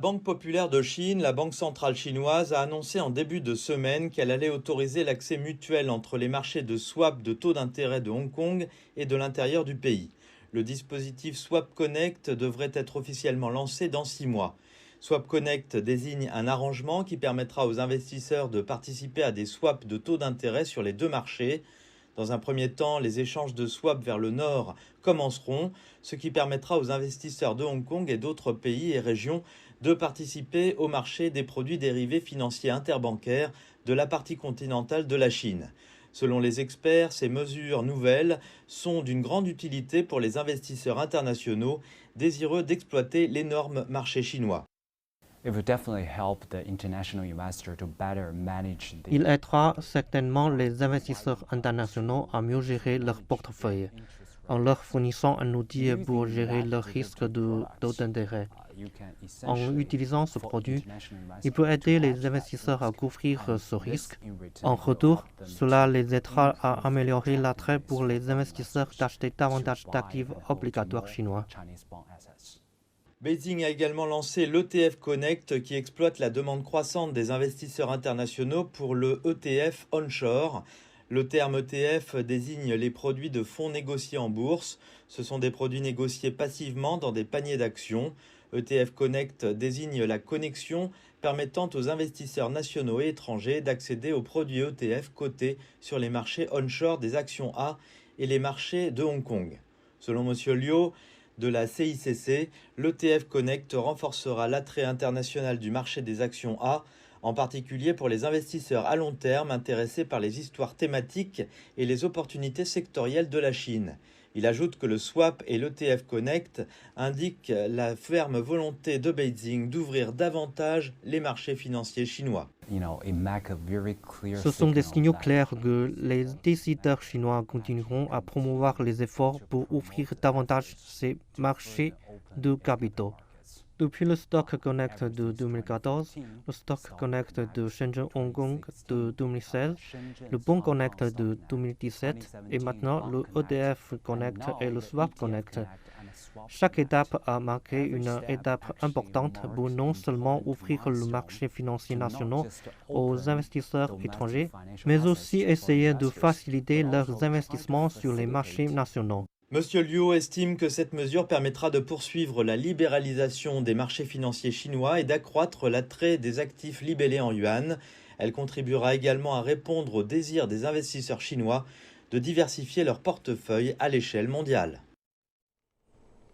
Banque populaire de Chine, la banque centrale chinoise, a annoncé en début de semaine qu'elle allait autoriser l'accès mutuel entre les marchés de swap de taux d'intérêt de Hong Kong et de l'intérieur du pays. Le dispositif Swap Connect devrait être officiellement lancé dans 6 mois. Swap Connect désigne un arrangement qui permettra aux investisseurs de participer à des swaps de taux d'intérêt sur les deux marchés. Dans un premier temps, les échanges de swaps vers le nord commenceront, ce qui permettra aux investisseurs de Hong Kong et d'autres pays et régions de participer au marché des produits dérivés financiers interbancaires de la partie continentale de la Chine. Selon les experts, ces mesures nouvelles sont d'une grande utilité pour les investisseurs internationaux désireux d'exploiter l'énorme marché chinois. Il aidera certainement les investisseurs internationaux à mieux gérer leur portefeuille, en leur fournissant un outil pour gérer leurs risques de taux d'intérêt. En utilisant ce produit, il peut aider les investisseurs à couvrir ce risque. En retour, cela les aidera à améliorer l'attrait pour les investisseurs d'acheter davantage d'actifs obligatoires chinois. Beijing a également lancé l'ETF Connect qui exploite la demande croissante des investisseurs internationaux pour le ETF onshore. Le terme ETF désigne les produits de fonds négociés en bourse. Ce sont des produits négociés passivement dans des paniers d'actions. ETF Connect désigne la connexion permettant aux investisseurs nationaux et étrangers d'accéder aux produits ETF cotés sur les marchés onshore des actions A et les marchés de Hong Kong. Selon M. Liu, de la CICC, l'ETF Connect renforcera l'attrait international du marché des actions A, en particulier pour les investisseurs à long terme intéressés par les histoires thématiques et les opportunités sectorielles de la Chine. Il ajoute que le swap et l'ETF Connect indiquent la ferme volonté de Beijing d'ouvrir davantage les marchés financiers chinois. Ce sont des signaux clairs que les décideurs chinois continueront à promouvoir les efforts pour ouvrir davantage ces marchés de capitaux. Depuis le Stock Connect de 2014, le Stock Connect de Shenzhen-Hong Kong de 2016, le Bond Connect de 2017 et maintenant le ETF Connect et le Swap Connect. Chaque étape a marqué une étape importante pour non seulement ouvrir le marché financier national aux investisseurs étrangers, mais aussi essayer de faciliter leurs investissements sur les marchés nationaux. Monsieur Liu estime que cette mesure permettra de poursuivre la libéralisation des marchés financiers chinois et d'accroître l'attrait des actifs libellés en yuan. Elle contribuera également à répondre au désir des investisseurs chinois de diversifier leur portefeuille à l'échelle mondiale.